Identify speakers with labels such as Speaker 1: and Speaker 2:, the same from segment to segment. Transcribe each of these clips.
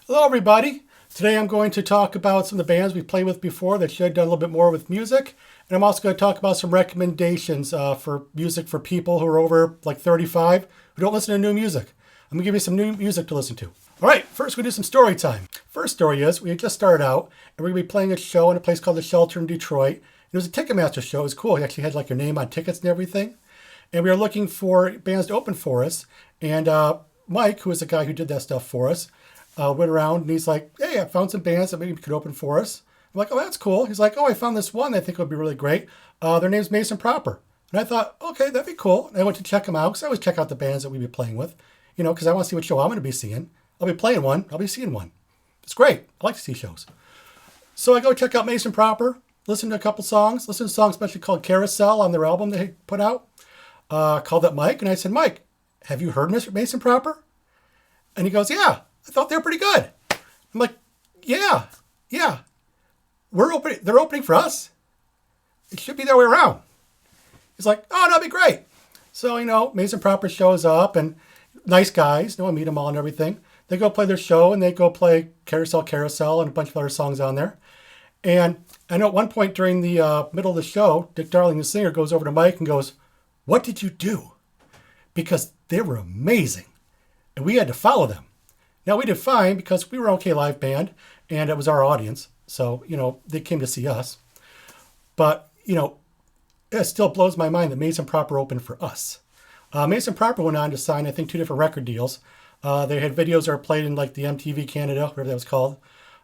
Speaker 1: Hello everybody! Today I'm going to talk about some of the bands we've played with before that should have done a little bit more with music. And I'm also going to talk about some recommendations for music for people who are over like 35 who don't listen to new music. I'm going to give you some new music to listen to. Alright, first we do some story time. First story is, we had just started out and we're going to be playing a show in a place called The Shelter in Detroit. It was a Ticketmaster show. It was cool. He actually had like your name on tickets and everything. And we were looking for bands to open for us. And Mike, who was the guy who did that stuff for us, went around and he's like, hey, I found some bands that maybe could open for us. I'm like, oh, that's cool. He's like, oh, I found this one I think would be really great. Their name's Mason Proper. And I thought, okay, that'd be cool. And I went to check them out because I always check out the bands that we'd be playing with, you know, because I want to see what show I'm going to be seeing. I'll be playing one. I'll be seeing one. It's great. I like to see shows. So I go check out Mason Proper, listen to a couple songs, listen to a song especially called Carousel on their album they put out. Called up Mike and I said, Mike, have you heard Mr. Mason Proper? And he goes, yeah. I thought they were pretty good. I'm like, yeah. They're opening for us. It should be the other way around. He's like, oh, that'd be great. So, you know, Mason Proper shows up and nice guys, you know, I meet them all and everything. They go play their show and they go play Carousel and a bunch of other songs on there. And I know at one point during the middle of the show, Dick Darling, the singer, goes over to Mike and goes, what did you do? Because they were amazing. And we had to follow them. Now, we did fine because we were an okay live band, and it was our audience. So, you know, they came to see us. But, you know, it still blows my mind that Mason Proper opened for us. Mason Proper went on to sign, I think, 2 different record deals. They had videos that were played in, like, the MTV Canada, whatever that was called.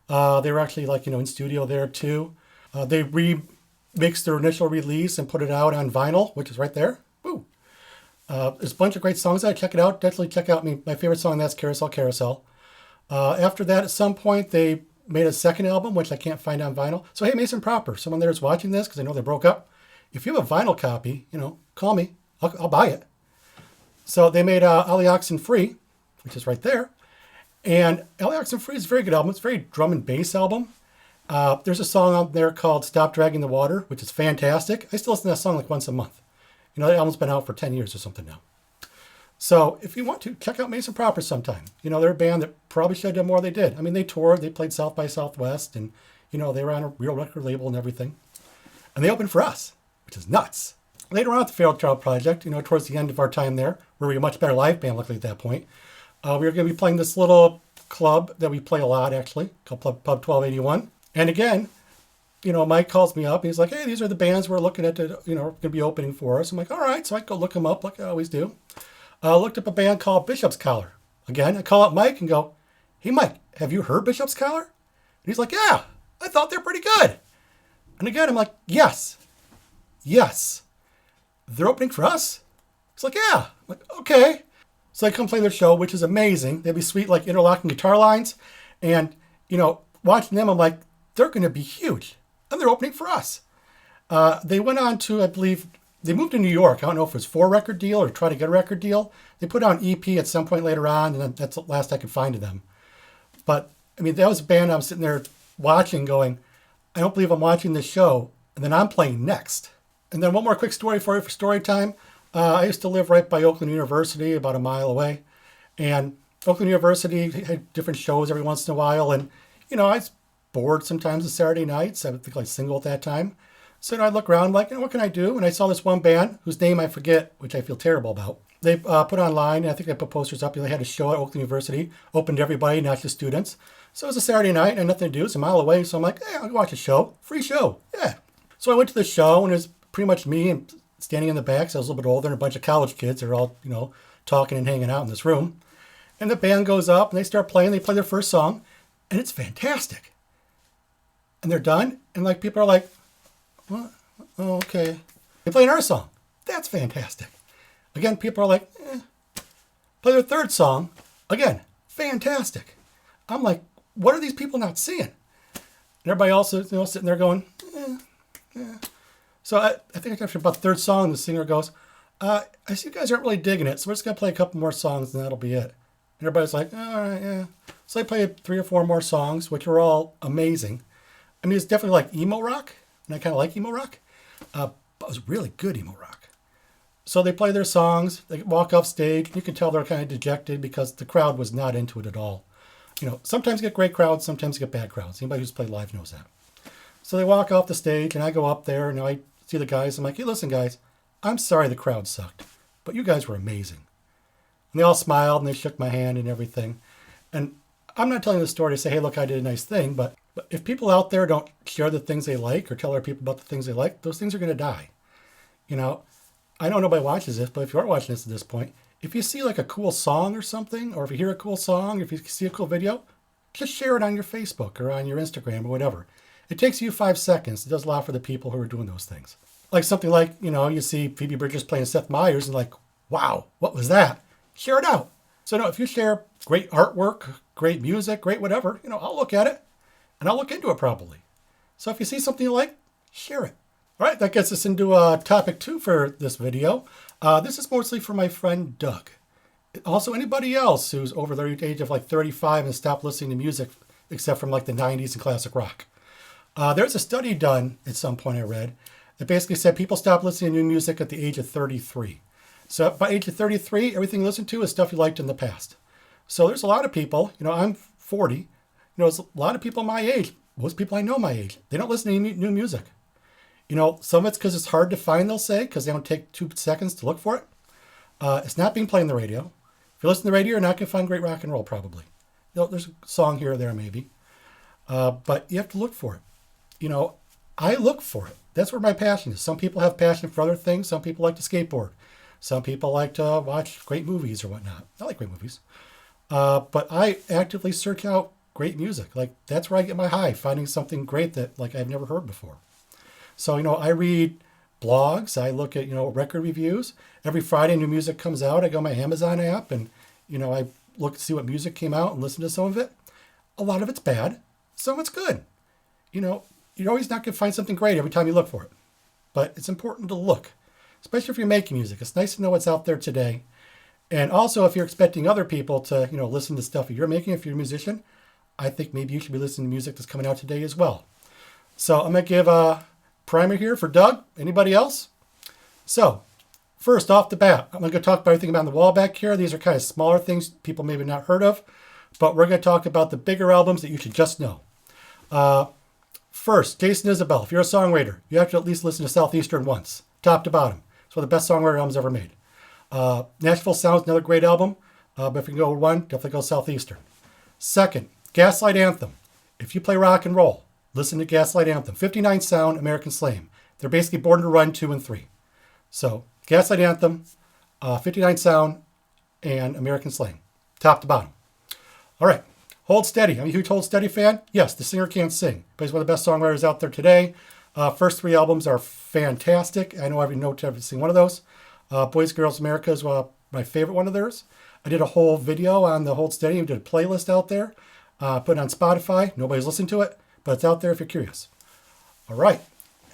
Speaker 1: They were actually, like, you know, in studio there, too. They remixed their initial release and put it out on vinyl, which is right there. Woo! There's a bunch of great songs. Check it out. Definitely check out my favorite song. That's Carousel. After that, at some point, they made a second album, which I can't find on vinyl. So, hey, Mason Proper, someone there is watching this, because I know they broke up. If you have a vinyl copy, you know, call me. I'll buy it. So they made Ollie Oxen Free, which is right there. And Ollie Oxen Free is a very good album. It's a very drum and bass album. There's a song on there called Stop Dragging the Water, which is fantastic. I still listen to that song like once a month. You know, that album's been out for 10 years or something now. So if you want to, check out Mason Proper sometime. You know, they're a band that probably should have done more than they did. I mean, they toured, they played South by Southwest, and, you know, they were on a real record label and everything. And they opened for us, which is nuts. Later on at the Feral Child Project, you know, towards the end of our time there, where we were a much better live band, luckily at that point, we were going to be playing this little club that we play a lot, actually, called Pub 1281. And again, you know, Mike calls me up. And he's like, hey, these are the bands we're looking at, you know, going to be opening for us. I'm like, all right. So I go look them up like I always do. Looked up a band called Bishop's Collar. Again, I call up Mike and go, hey, Mike, have you heard Bishop's Collar? And he's like, yeah, I thought they're pretty good. And again, I'm like, yes. They're opening for us? He's like, yeah. I'm like, okay. So I come play their show, which is amazing. They have these sweet, like, interlocking guitar lines. And, you know, watching them, I'm like, they're going to be huge. And they're opening for us. They went on to, I believe, they moved to New York. I don't know if it was for a record deal or try to get a record deal. They put out an EP at some point later on, and that's the last I could find of them. But, I mean, that was a band I was sitting there watching going, I don't believe I'm watching this show, and then I'm playing next. And then one more quick story for you for story time. I used to live right by Oakland University, about a mile away. And Oakland University had different shows every once in a while. And, you know, I was bored sometimes on Saturday nights. I would think like single at that time. So I'd look around like, you know, what can I do? And I saw this one band whose name I forget, which I feel terrible about. They put online, and I think they put posters up. They had a show at Oakland University, open to everybody, not just students. So it was a Saturday night, and I had nothing to do. It's a mile away. So I'm like, hey, I'll go watch a show. Free show. Yeah. So I went to the show, and it was pretty much me and standing in the back. So I was a little bit older, and a bunch of college kids. They're all, you know, talking and hanging out in this room. And the band goes up, and they start playing. They play their first song, and it's fantastic. And they're done, and like people are like, what? Oh, okay. They play another song. That's fantastic. Again, people are like, Play their third song. Again, fantastic. I'm like, what are these people not seeing? And everybody else is, you know, sitting there going, So I think after about the third song, the singer goes, I see you guys aren't really digging it, so we're just going to play a couple more songs, and that'll be it. And everybody's like, all right, yeah. So I played 3 or 4 more songs, which were all amazing. I mean, it's definitely like emo rock, and I kind of like emo rock. But it was really good emo rock. So they play their songs, they walk off stage. You can tell they're kind of dejected because the crowd was not into it at all. Sometimes you get great crowds, sometimes you get bad crowds. Anybody who's played live knows that. So they walk off the stage, and I go up there, and I see the guys. I'm like, hey, listen, guys, I'm sorry the crowd sucked, but you guys were amazing. And they all smiled, and they shook my hand and everything. And I'm not telling the story to say, hey, look, I did a nice thing, but if people out there don't share the things they like or tell other people about the things they like, those things are going to die. I know nobody watches this, but if you are watching this at this point, if you see like a cool song or something, or if you hear a cool song, or if you see a cool video, just share it on your Facebook or on your Instagram or whatever. It takes you 5 seconds. It does a lot for the people who are doing those things. Like something like, you see Phoebe Bridgers playing Seth Meyers and like, wow, what was that? Share it out. So if you share great artwork, great music, great whatever, I'll look at it and I'll look into it probably. So if you see something you like, share it. All right, that gets us into topic 2 for this video. This is mostly for my friend Doug. Also, anybody else who's over the age of like 35 and stopped listening to music except from like the 90s and classic rock. There's a study done at some point I read that basically said people stop listening to new music at the age of 33. So by age of 33, everything you listen to is stuff you liked in the past. So there's a lot of people, I'm 40, there's a lot of people my age, most people I know my age, they don't listen to new music. Some of it's because it's hard to find, they'll say, because they don't take 2 seconds to look for it. It's not being played on the radio. If you listen to the radio, you're not going to find great rock and roll, probably. There's a song here or there, maybe. But you have to look for it. I look for it. That's where my passion is. Some people have passion for other things. Some people like to skateboard. Some people like to watch great movies or whatnot. I like great movies. But I actively search out great music. Like, that's where I get my high, finding something great that, like, I've never heard before. So, I read blogs. I look at, record reviews. Every Friday, new music comes out. I go on my Amazon app and, I look to see what music came out and listen to some of it. A lot of it's bad. Some of it's good. You're always not going to find something great every time you look for it. But it's important to look, especially if you're making music. It's nice to know what's out there today. And also, if you're expecting other people to, listen to stuff you're making, if you're a musician, I think maybe you should be listening to music that's coming out today as well. So I'm going to give a primer here for Doug. Anybody else? So first off the bat, I'm going to talk about everything about the wall back here. These are kind of smaller things people maybe not heard of, but we're going to talk about the bigger albums that you should just know. First, Jason Isbell. If you're a songwriter, you have to at least listen to Southeastern once, top to bottom. It's one of the best songwriter albums ever made. Nashville Sounds, another great album, but if you can go with one, definitely go Southeastern. Second, Gaslight Anthem. If you play rock and roll, listen to Gaslight Anthem. 59 Sound, American Slam. They're basically Born to Run 2 and 3. So, Gaslight Anthem, 59 Sound, and American Slang. Top to bottom. All right. Hold Steady. I'm a huge Hold Steady fan. Yes, the singer can't sing, but he's one of the best songwriters out there today. First 3 albums are fantastic. I know every note every single one of those. Boys Girls America is my favorite one of theirs. I did a whole video on the Hold Steady. We did a playlist out there. Put it on Spotify. Nobody's listened to it, but it's out there if you're curious. All right.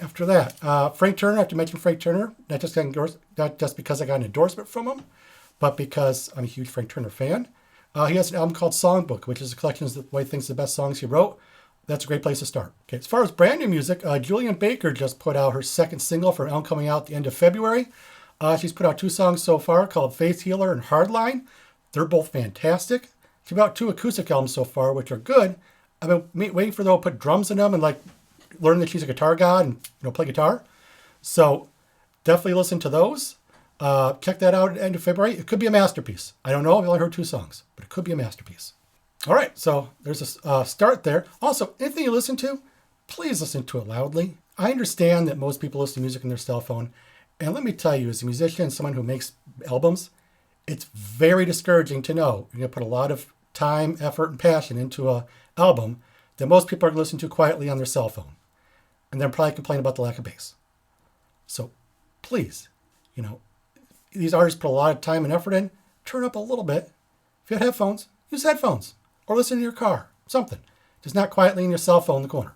Speaker 1: After that, Frank Turner. I have to mention Frank Turner. Not just because I got an endorsement from him, but because I'm a huge Frank Turner fan. He has an album called Songbook, which is a collection of what he thinks the best songs he wrote. That's a great place to start. Okay, as far as brand new music, Julien Baker just put out her second single for an album coming out at the end of February. She's put out 2 songs so far called Faith Healer and Hardline. They're both fantastic. She's put out 2 acoustic albums so far, which are good. I've been waiting for them to put drums in them and learn that she's a guitar god and play guitar. So definitely listen to those. Check that out at the end of February. It could be a masterpiece. I don't know. I've only heard 2 songs, but it could be a masterpiece. All right, so there's a start there. Also, anything you listen to, please listen to it loudly. I understand that most people listen to music on their cell phone. And let me tell you, as a musician, someone who makes albums, it's very discouraging to know you're going to put a lot of time, effort, and passion into an album that most people are going to listen to quietly on their cell phone. And then probably complain about the lack of bass. So please, these artists put a lot of time and effort in. Turn up a little bit. If you have headphones, use headphones. Or listen in your car. Something. Just not quietly in your cell phone in the corner.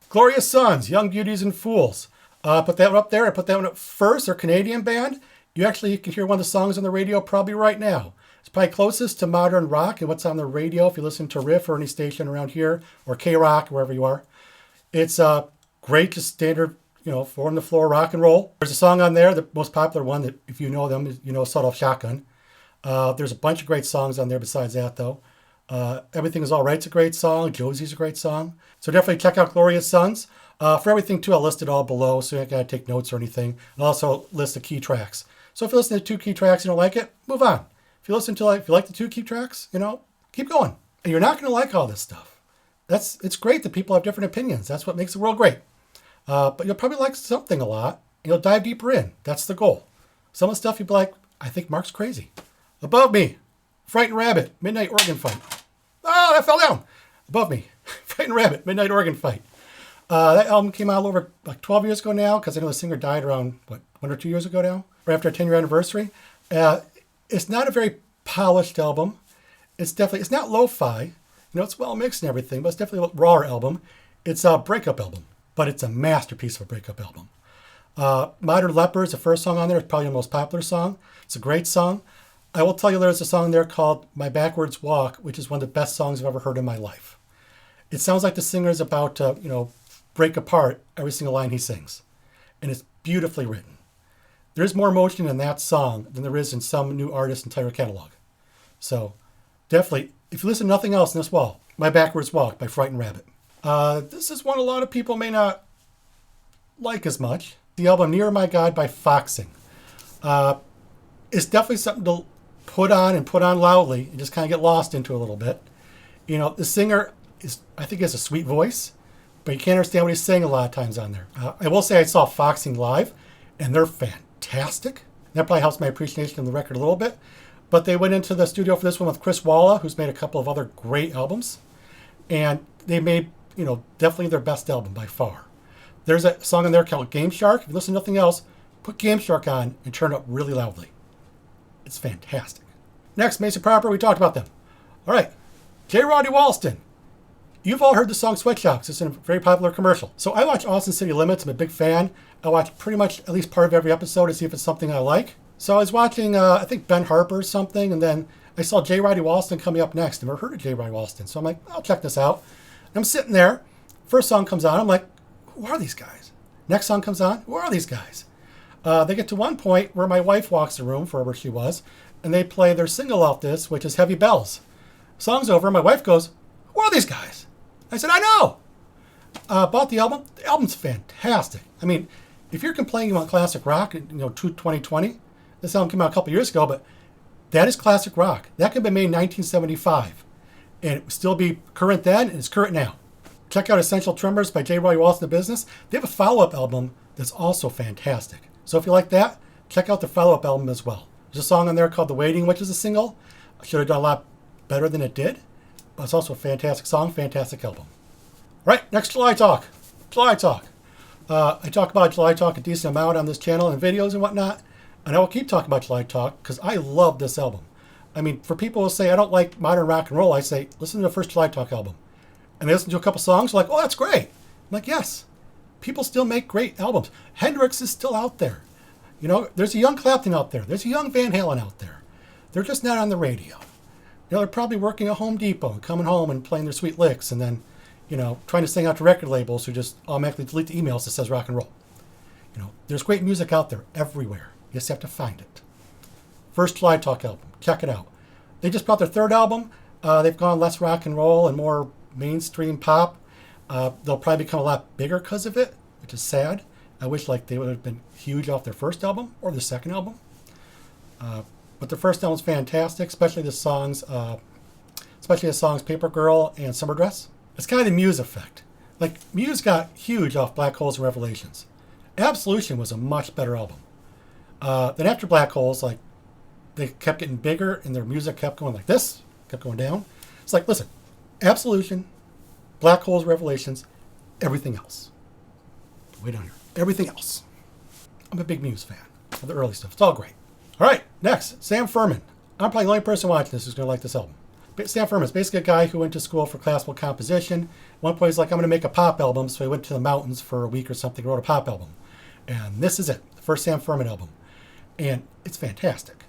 Speaker 1: Glorious Sons, Young Beauties and Fools. Put that one up there. I put that one up first. They're a Canadian band. You can hear one of the songs on the radio probably right now. It's probably closest to modern rock and what's on the radio if you listen to Riff or any station around here, or K-Rock, wherever you are. It's great, just standard, 4-on-the-floor rock and roll. There's a song on there, the most popular one that, if you know them, is, Sawed Off Shotgun. There's a bunch of great songs on there besides that, though. Everything Is Alright's a great song. Josie's a great song. So definitely check out Glorious Sons. For everything, too, I'll list it all below, so you don't got to take notes or anything. I'll also list the key tracks. So if you listen to 2 key tracks and you don't like it, move on. If you like the 2 key tracks, keep going. And you're not going to like all this stuff. It's great that people have different opinions. That's what makes the world great. But you'll probably like something a lot, and you'll dive deeper in. That's the goal. Some of the stuff you'll be like, I think Mark's crazy. Above me, Frightened Rabbit, Midnight Organ Fight. Oh, that fell down. Above me, Frightened Rabbit, Midnight Organ Fight. That album came out over like 12 years ago now, because I know the singer died around, 1 or 2 years ago now, right after a 10-year anniversary. It's not a very polished album. It's not lo-fi. It's well mixed and everything, but it's definitely a rawer album. It's a breakup album, but it's a masterpiece of a breakup album. Modern Leopard is the first song on there. It's probably the most popular song. It's a great song. I will tell you there's a song there called My Backwards Walk, which is one of the best songs I've ever heard in my life. It sounds like the singer is about to, break apart every single line he sings. And it's beautifully written. There's more emotion in that song than there is in some new artist's entire catalog. So definitely, if you listen to nothing else in this wall, My Backwards Walk by Frightened Rabbit. This is one a lot of people may not like as much. The album Near My God by Foxing. It's definitely something to put on loudly and just kind of get lost into a little bit. The singer I think has a sweet voice, but you can't understand what he's saying a lot of times on there. I will say I saw Foxing live, and they're fantastic. That probably helps my appreciation of the record a little bit. But they went into the studio for this one with Chris Walla, who's made a couple of other great albums. And they made, definitely their best album by far. There's a song in there called Game Shark. If you listen to nothing else, put Game Shark on and turn it up really loudly. It's fantastic. Next, Mason Proper, we talked about them. All right, J. Roddy Walston. You've all heard the song Sweatshops. It's in a very popular commercial. So I watch Austin City Limits. I'm a big fan. I watch pretty much at least part of every episode to see if it's something I like. So I was watching, I think Ben Harper or something, and then I saw J. Roddy Walston coming up next. I've never heard of J. Roddy Walston. So I'm like, I'll check this out. And I'm sitting there. First song comes on. I'm like, who are these guys? Next song comes on. Who are these guys? They get to one point where my wife walks the room, wherever she was, and they play their single off this, which is Heavy Bells. Song's over. My wife goes, who are these guys? I said, I know. Bought the album. The album's fantastic. I mean, if you're complaining about classic rock, 2020, this album came out a couple years ago, but that is classic rock. That could have been made in 1975, and it would still be current then, and it's current now. Check out Essential Tremors by J. Roy Walston The Business. They have a follow-up album that's also fantastic. So if you like that, check out the follow-up album as well. There's a song on there called The Waiting, which is a single. I should have done a lot better than it did. But it's also a fantastic song, fantastic album. Right, next July Talk. July Talk. I talk about July Talk a decent amount on this channel and videos and whatnot. And I will keep talking about July Talk because I love this album. I mean, for people who say, I don't like modern rock and roll, I say, listen to the first July Talk album. And they listen to a couple songs, like, oh, that's great. I'm like, yes. People still make great albums. Hendrix is still out there. There's a young Clapton out there. There's a young Van Halen out there. They're just not on the radio. They're probably working at Home Depot and coming home and playing their sweet licks and then, trying to sing out to record labels who just automatically delete the emails that says rock and roll. There's great music out there everywhere. You just have to find it. First July Talk album. Check it out. They just brought their third album. They've gone less rock and roll and more mainstream pop. They'll probably become a lot bigger because of it, which is sad. I wish they would have been huge off their first album or their second album. But the first album's fantastic, especially the songs Paper Girl and Summer Dress. It's kind of the Muse effect. Muse got huge off Black Holes and Revelations. Absolution was a much better album. Then after Black Holes, they kept getting bigger and their music kept going like this, kept going down. It's listen, Absolution, Black Holes, Revelations, everything else. Way down here. Everything else. I'm a big Muse fan of the early stuff. It's all great. All right, next, Sam Fermin. I'm probably the only person watching this who's going to like this album. Sam Fermin is basically a guy who went to school for classical composition. At one point, he's like, I'm going to make a pop album. So he went to the mountains for a week or something, wrote a pop album. And this is it, the first Sam Fermin album. And it's fantastic.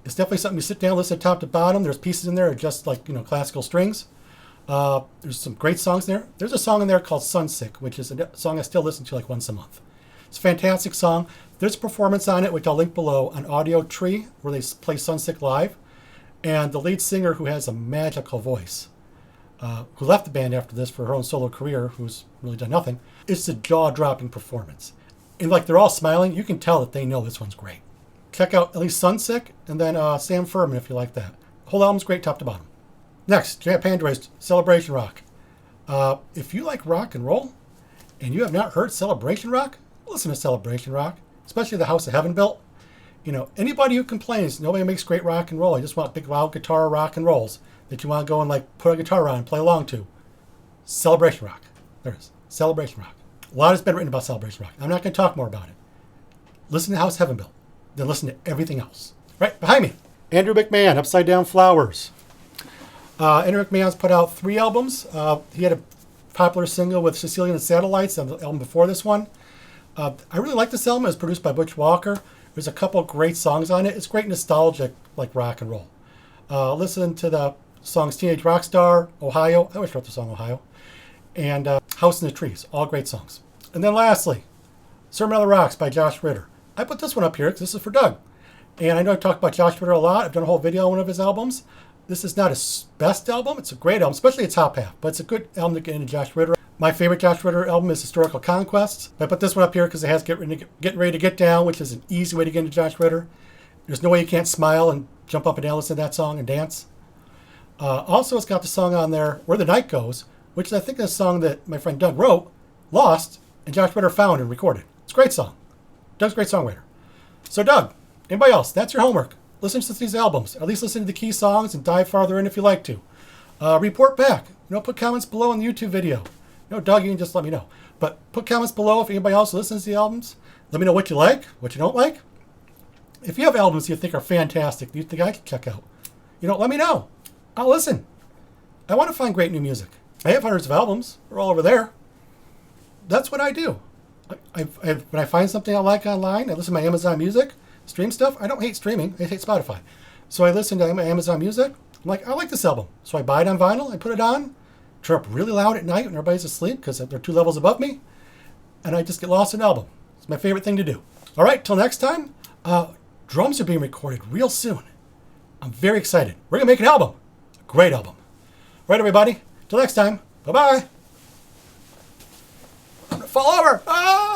Speaker 1: It's definitely something you sit down, listen top to bottom. There's pieces in there just classical strings. There's some great songs there. There's a song in there called Sunsick, which is a song I still listen to once a month. It's a fantastic song. There's a performance on it, which I'll link below, on Audio Tree, where they play Sunsick live. And the lead singer, who has a magical voice, who left the band after this for her own solo career, who's really done nothing, it's a jaw-dropping performance. And like they're all smiling, you can tell that they know this one's great. Check out at least Sunsick and then Sam Fermin if you like that. The whole album's great top to bottom. Next, Japandroids, Celebration Rock. If you like rock and roll and you have not heard Celebration Rock, listen to Celebration Rock, especially the House of Heaven built. You know, anybody who complains nobody makes great rock and roll, I just want big loud guitar rock and rolls that you want to go and like put a guitar on and play along to. Celebration Rock. There it is. Celebration Rock. A lot has been written about Celebration Rock. I'm not going to talk more about it. Listen to House of Heaven built. Then listen to everything else. Right behind me, Andrew McMahon, Upside Down Flowers. Andrew McMahon's put out 3 albums. He had a popular single with Cecilia and the Satellites on the album before this one. I really like this album. It was produced by Butch Walker. There's a couple great songs on it. It's great nostalgic, like rock and roll. Listen to the songs Teenage Rockstar, Ohio. I always wrote the song Ohio. And House in the Trees. All great songs. And then lastly, Sermon on the Rocks by Josh Ritter. I put this one up here because this is for Doug. And I know I talk about Josh Ritter a lot. I've done a whole video on one of his albums. This is not his best album. It's a great album, especially its top half. But it's a good album to get into Josh Ritter. My favorite Josh Ritter album is Historical Conquests. I put this one up here because it has Getting Ready to Get Down, which is an easy way to get into Josh Ritter. There's no way you can't smile and jump up and down, listen to that song and dance. Also, it's got the song on there, Where the Night Goes, which I think is a song that my friend Doug wrote, lost, and Josh Ritter found and recorded. It's a great song. Doug's a great songwriter. So Doug, anybody else, that's your homework. Listen to these albums. At least listen to the key songs and dive farther in if you like to. Report back. Put comments below in the YouTube video. Doug, you can just let me know. But put comments below if anybody else listens to the albums. Let me know what you like, what you don't like. If you have albums you think are fantastic, you think I can check out, let me know. I'll listen. I want to find great new music. I have hundreds of albums. They're all over there. That's what I do. When I find something I like online, I listen to my Amazon Music, stream stuff. I don't hate streaming. I hate Spotify. So I listen to my Amazon Music. I'm like, I like this album. So I buy it on vinyl. I put it on. Turn up really loud at night when everybody's asleep because they're 2 levels above me. And I just get lost in an album. It's my favorite thing to do. All right, till next time. Drums are being recorded real soon. I'm very excited. We're going to make an album. A great album. All right, everybody. Till next time. Bye-bye. I'm going to fall over. Ah!